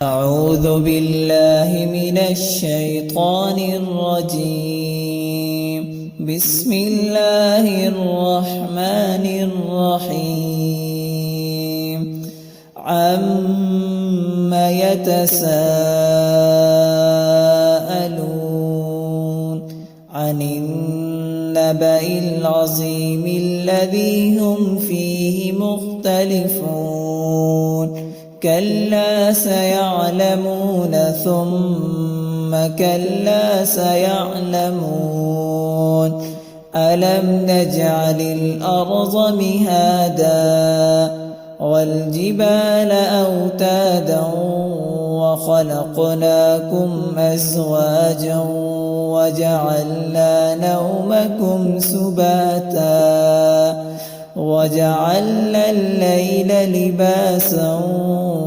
أعوذ بالله من الشيطان الرجيم. بسم الله الرحمن الرحيم. عَمَّ يتساءلون عن النبأ العظيم الذي هم فيه مختلفون. كلا سيعلمون ثم كلا سيعلمون. ألم نجعل الأرض مهادا والجبال أوتادا وخلقناكم أزواجا وجعلنا نومكم سباتا وجعلنا الليل لباسا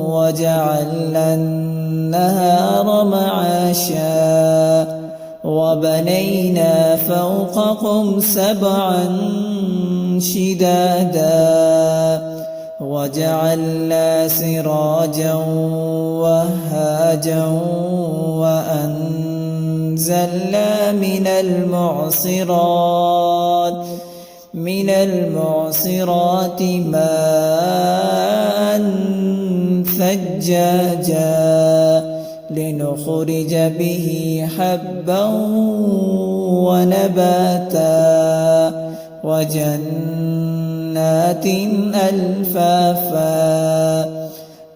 وجعلنا النهار معاشا وبنينا فوقكم سبعا شدادا وجعلنا سراجا وهاجا وأنزلنا من المعصرات ماء ثجاجا لنخرج به حبا ونباتا وجنات ألفافا.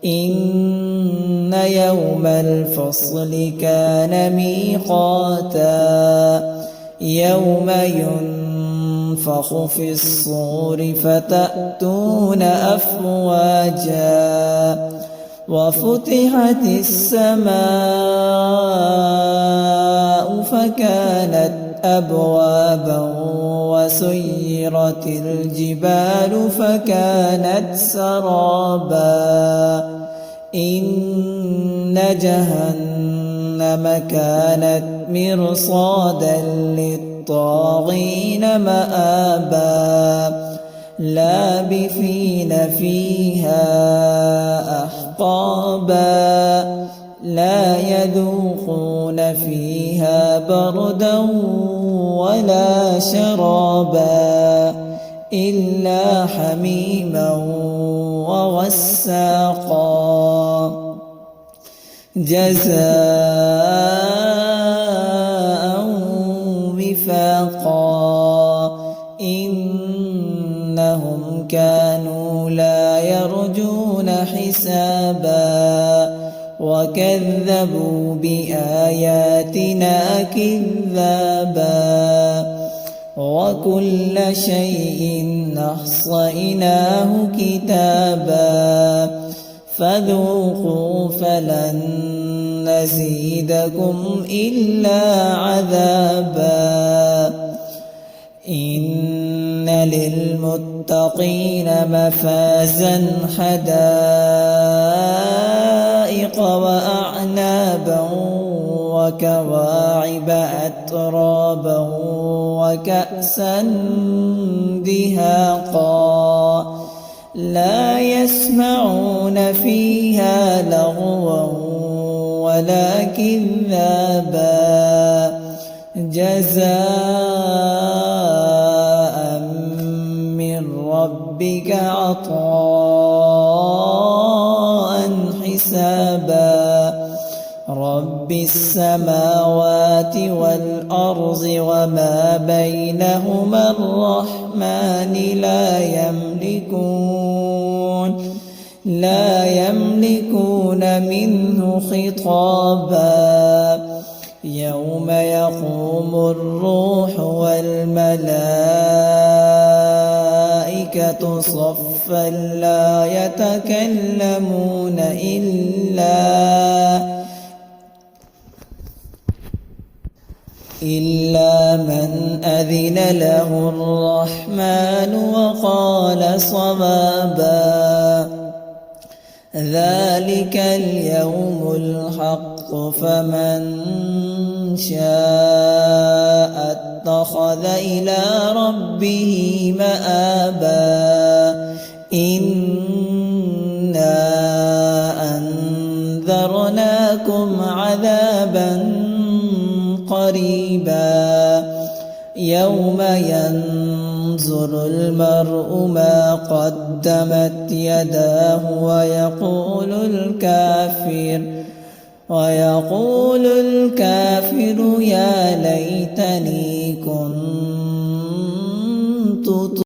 إن يوم الفصل كان ميقاتا يوم ينفخ في الصور فتأتون أفواجا وفتحت السماء فكانت أبوابا وسيرت الجبال فكانت سرابا. إن جهنم كانت مرصادا للطاغين مآبا لابثين فيها أحقابا لا يذوقون فيها بردا ولا شرابا إلا حميما وغساقا جزاء وفاقا. إنهم كانوا لا يرجون حسابا وكذبوا بآياتنا كذابا وكل شيء أحصيناه كتابا فذوقوا فلن نزيدكم إلا عذابا. إن للمتقين مفازا حدائق وأعنابا وكواعب أترابا وكأسا دهاقا لا يسمعون فيها لغوا ولا كذابا جزاء من ربك عطاء حسابا. رب السماوات والأرض وما بينهما الرحمن لا يملكون منه خطابا. يوم يقوم الروح والملائكة صفا لا يتكلمون إلا من أذن له الرحمن وقال صوابا. ذلك اليوم الحق فمن شاء اتخذ إلى ربه مآبا. إنا أنذرناكم عذابا قريبا يوم ينظر المرء ما قدمت يداه ويقول الكافر يا ليتني كنت